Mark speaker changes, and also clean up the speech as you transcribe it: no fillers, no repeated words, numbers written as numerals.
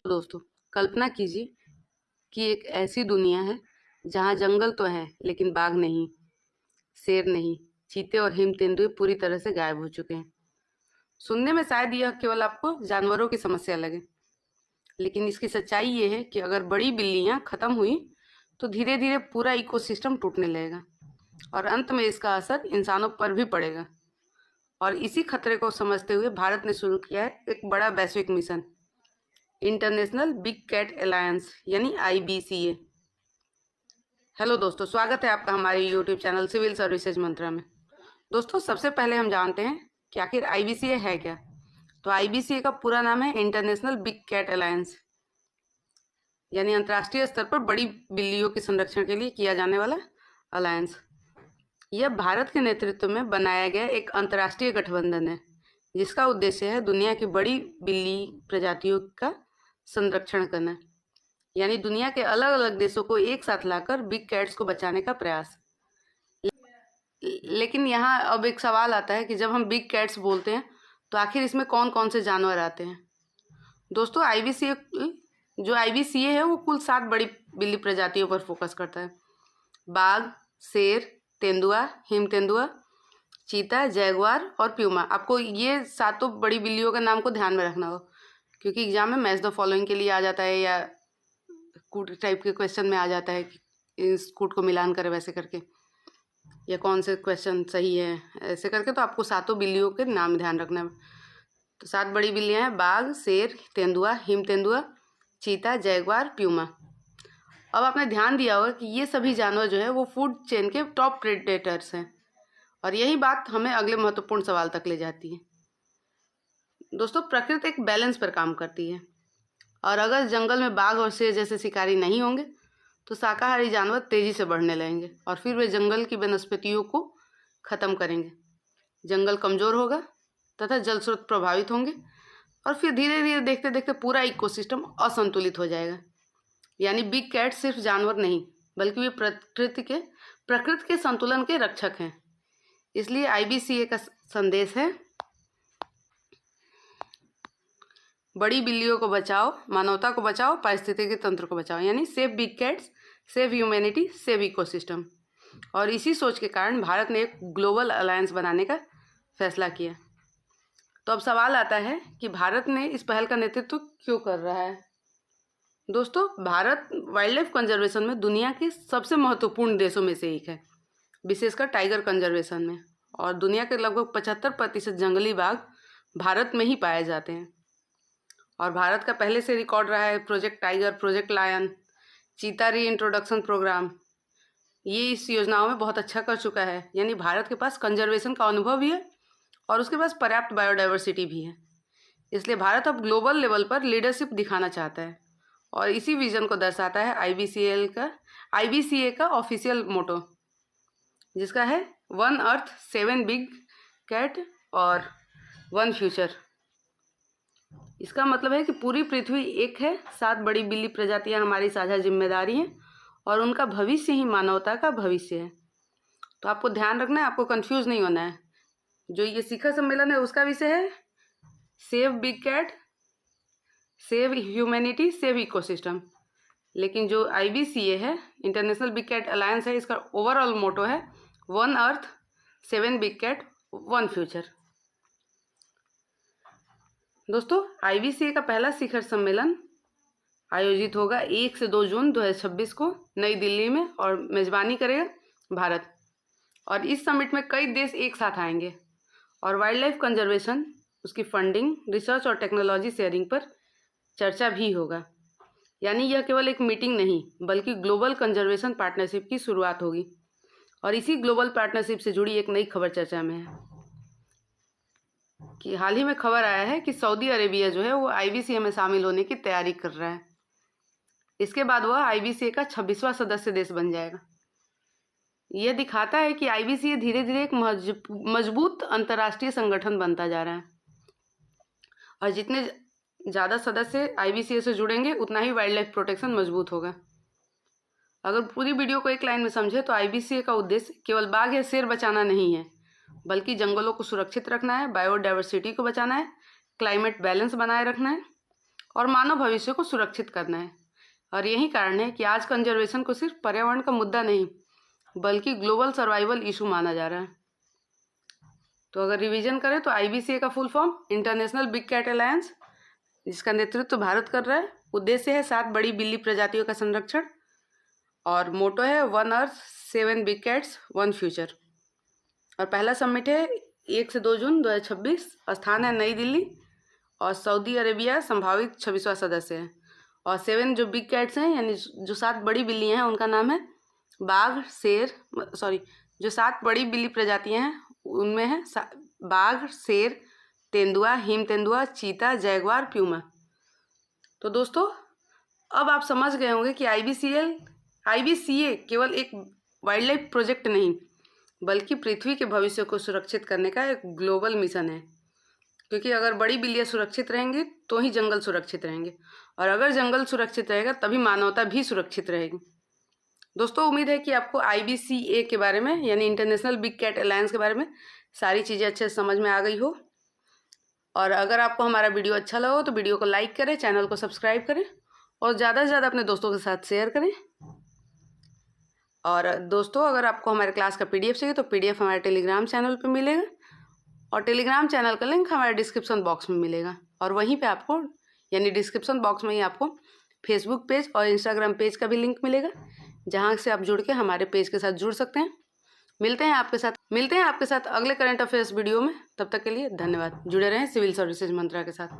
Speaker 1: दोस्तों, कल्पना कीजिए कि एक ऐसी दुनिया है जहाँ जंगल तो है लेकिन बाघ नहीं, शेर नहीं, चीते और हिम तेंदुए पूरी तरह से गायब हो चुके हैं। सुनने में शायद यह केवल आपको जानवरों की समस्या लगे, लेकिन इसकी सच्चाई ये है कि अगर बड़ी बिल्लियाँ खत्म हुई तो धीरे धीरे पूरा इकोसिस्टम टूटने लगेगा और अंत में इसका असर इंसानों पर भी पड़ेगा। और इसी खतरे को समझते हुए भारत ने शुरू किया है एक बड़ा वैश्विक मिशन, इंटरनेशनल बिग कैट अलायंस यानी IBCA। हेलो दोस्तों, स्वागत है आपका हमारे YouTube channel civil services Mantra में। दोस्तों, सबसे पहले हम जानते हैं कि आखिर IBCA है क्या। तो IBCA का पूरा नाम है इंटरनेशनल बिग कैट अलायंस, यानी अंतर्राष्ट्रीय स्तर पर बड़ी बिल्लियों के संरक्षण के लिए किया जाने वाला अलायंस। यह भारत के नेतृत्व में बनाया गया एक अंतर्राष्ट्रीय गठबंधन है जिसका उद्देश्य है दुनिया की बड़ी बिल्ली प्रजातियों का संरक्षण करना, यानी दुनिया के अलग अलग देशों को एक साथ लाकर बिग कैट्स को बचाने का प्रयास। लेकिन यहाँ अब एक सवाल आता है कि जब हम बिग कैट्स बोलते हैं तो आखिर इसमें कौन कौन से जानवर आते हैं। दोस्तों, जो IBCA है वो कुल 7 बड़ी बिल्ली प्रजातियों पर फोकस करता है। बाघ, शेर, तेंदुआ, हिम तेंदुआ, चीता, जैगुआर और प्यूमा। आपको ये 7 बड़ी बिल्लियों का नाम को ध्यान में रखना हो, क्योंकि एग्जाम में मैच द फॉलोइंग के लिए आ जाता है या कूट टाइप के क्वेश्चन में आ जाता है कि इस कूट को मिलान करें वैसे करके, या कौन से क्वेश्चन सही है ऐसे करके। तो आपको 7 बिल्लियों के नाम ध्यान रखना है। तो 7 बड़ी बिल्लियाँ हैं: बाघ, शेर, तेंदुआ, हिम तेंदुआ, चीता, जैगुआर, प्यूमा। अब आपने ध्यान दिया होगा कि ये सभी जानवर जो है वो फूड चेन के टॉप प्रेडेटर्स हैं, और यही बात हमें अगले महत्वपूर्ण सवाल तक ले जाती है। दोस्तों, प्रकृति एक बैलेंस पर काम करती है, और अगर जंगल में बाघ और शेर जैसे शिकारी नहीं होंगे तो शाकाहारी जानवर तेजी से बढ़ने लगेंगे और फिर वे जंगल की वनस्पतियों को खत्म करेंगे। जंगल कमजोर होगा तथा जल स्रोत प्रभावित होंगे, और फिर धीरे धीरे देखते देखते पूरा इकोसिस्टम असंतुलित हो जाएगा। यानी बिग कैट सिर्फ जानवर नहीं, बल्कि वे प्रकृति के संतुलन के रक्षक हैं। इसलिए IBCA का संदेश है, बड़ी बिल्लियों को बचाओ, मानवता को बचाओ, पारिस्थितिकी तंत्र को बचाओ। यानी save big cats, save humanity, save ecosystem. और इसी सोच के कारण भारत ने एक ग्लोबल अलायंस बनाने का फैसला किया। तो अब सवाल आता है कि भारत ने इस पहल का नेतृत्व क्यों कर रहा है। दोस्तों, भारत वाइल्ड लाइफ कंजर्वेशन में दुनिया के सबसे महत्वपूर्ण देशों में से एक है, विशेषकर टाइगर कंजर्वेशन में। और दुनिया के लगभग 75% जंगली बाघ भारत में ही पाए जाते हैं। और भारत का पहले से रिकॉर्ड रहा है प्रोजेक्ट टाइगर, प्रोजेक्ट लायन, चीता री इंट्रोडक्शन प्रोग्राम। ये इस योजनाओं में बहुत अच्छा कर चुका है। यानी भारत के पास कंजर्वेशन का अनुभव भी है और उसके पास पर्याप्त बायोडाइवर्सिटी भी है। इसलिए भारत अब ग्लोबल लेवल पर लीडरशिप दिखाना चाहता है, और इसी विजन को दर्शाता है IBCA का ऑफिशियल मोटो, जिसका है 1 अर्थ, 7 बिग कैट और 1 फ्यूचर। इसका मतलब है कि पूरी पृथ्वी एक है, 7 बड़ी बिल्ली प्रजातियां हमारी साझा जिम्मेदारी हैं, और उनका भविष्य ही मानवता का भविष्य है। तो आपको ध्यान रखना है, आपको कंफ्यूज नहीं होना है। जो ये शिखर सम्मेलन है उसका विषय है save big cat, save humanity, save ecosystem. लेकिन जो IBCA है, इंटरनेशनल बिग कैट अलायंस है, इसका ओवरऑल मोटो है 1 अर्थ, 7 बिग कैट, 1 फ्यूचर। दोस्तों, IBCA का पहला शिखर सम्मेलन आयोजित होगा 1 से 2 जून 2026 को नई दिल्ली में, और मेजबानी करेगा भारत। और इस समिट में कई देश एक साथ आएंगे, और वाइल्ड लाइफ कंजर्वेशन, उसकी फंडिंग, रिसर्च और टेक्नोलॉजी शेयरिंग पर चर्चा भी होगा। यानी यह केवल एक मीटिंग नहीं, बल्कि ग्लोबल कंजर्वेशन पार्टनरशिप की शुरुआत होगी। और इसी ग्लोबल पार्टनरशिप से जुड़ी एक नई खबर चर्चा में है कि हाल ही में खबर आया है कि सऊदी अरेबिया जो है वो IBCA में शामिल होने की तैयारी कर रहा है। इसके बाद वह IBCA का 26वां सदस्य देश बन जाएगा। यह दिखाता है कि IBCA धीरे धीरे एक मजबूत अंतर्राष्ट्रीय संगठन बनता जा रहा है, और जितने ज़्यादा सदस्य IBCA से जुड़ेंगे उतना ही वाइल्ड लाइफ प्रोटेक्शन मजबूत होगा। अगर पूरी वीडियो को एक लाइन में समझे तो IBCA का उद्देश्य केवल बाघ या शेर बचाना नहीं है, बल्कि जंगलों को सुरक्षित रखना है, बायोडाइवर्सिटी को बचाना है, क्लाइमेट बैलेंस बनाए रखना है, और मानव भविष्य को सुरक्षित करना है। और यही कारण है कि आज कंजर्वेशन को सिर्फ पर्यावरण का मुद्दा नहीं बल्कि ग्लोबल सर्वाइवल इशू माना जा रहा है। तो अगर रिवीजन करें तो IBCA का full form international big cat alliance, जिसका नेतृत्व भारत कर रहा है। उद्देश्य है 7 बड़ी बिल्ली प्रजातियों का संरक्षण और मोटो है 1 अर्थ 7 बिग कैट्स 1 फ्यूचर। और पहला समिट है 1 से 2 जून 2026। स्थान है नई दिल्ली और सऊदी अरेबिया संभावित 26वां सदस्य है। और 7 जो बिग कैट्स हैं यानी जो 7 बड़ी बिल्लियाँ हैं उनका नाम है जो 7 बड़ी बिल्ली प्रजातियाँ हैं उनमें है बाघ, शेर, तेंदुआ, हिम तेंदुआ, चीता, जैगवार, प्यूमा। तो दोस्तों अब आप समझ गए होंगे कि IBCA केवल एक वाइल्ड लाइफ प्रोजेक्ट नहीं बल्कि पृथ्वी के भविष्य को सुरक्षित करने का एक ग्लोबल मिशन है। क्योंकि अगर बड़ी बिल्लियाँ सुरक्षित रहेंगी तो ही जंगल सुरक्षित रहेंगे और अगर जंगल सुरक्षित रहेगा तभी मानवता भी सुरक्षित रहेगी। दोस्तों उम्मीद है कि आपको IBCA के बारे में यानी इंटरनेशनल बिग कैट अलायंस के बारे में सारी चीज़ें अच्छे से समझ में आ गई हो। और अगर आपको हमारा वीडियो अच्छा लगा हो तो वीडियो को लाइक करें, चैनल को सब्सक्राइब करें और ज़्यादा से ज़्यादा अपने दोस्तों के साथ शेयर करें। और दोस्तों अगर आपको हमारे क्लास का PDF चाहिए तो PDF हमारे टेलीग्राम चैनल पर मिलेगा और टेलीग्राम चैनल का लिंक हमारे डिस्क्रिप्शन बॉक्स में मिलेगा। और वहीं पे आपको यानी डिस्क्रिप्शन बॉक्स में ही आपको फेसबुक पेज और इंस्टाग्राम पेज का भी लिंक मिलेगा, जहां से आप जुड़ के हमारे पेज के साथ जुड़ सकते हैं। मिलते हैं आपके साथ अगले करंट अफेयर्स वीडियो में। तब तक के लिए धन्यवाद। जुड़े रहें सिविल सर्विसेज मंत्रा के साथ।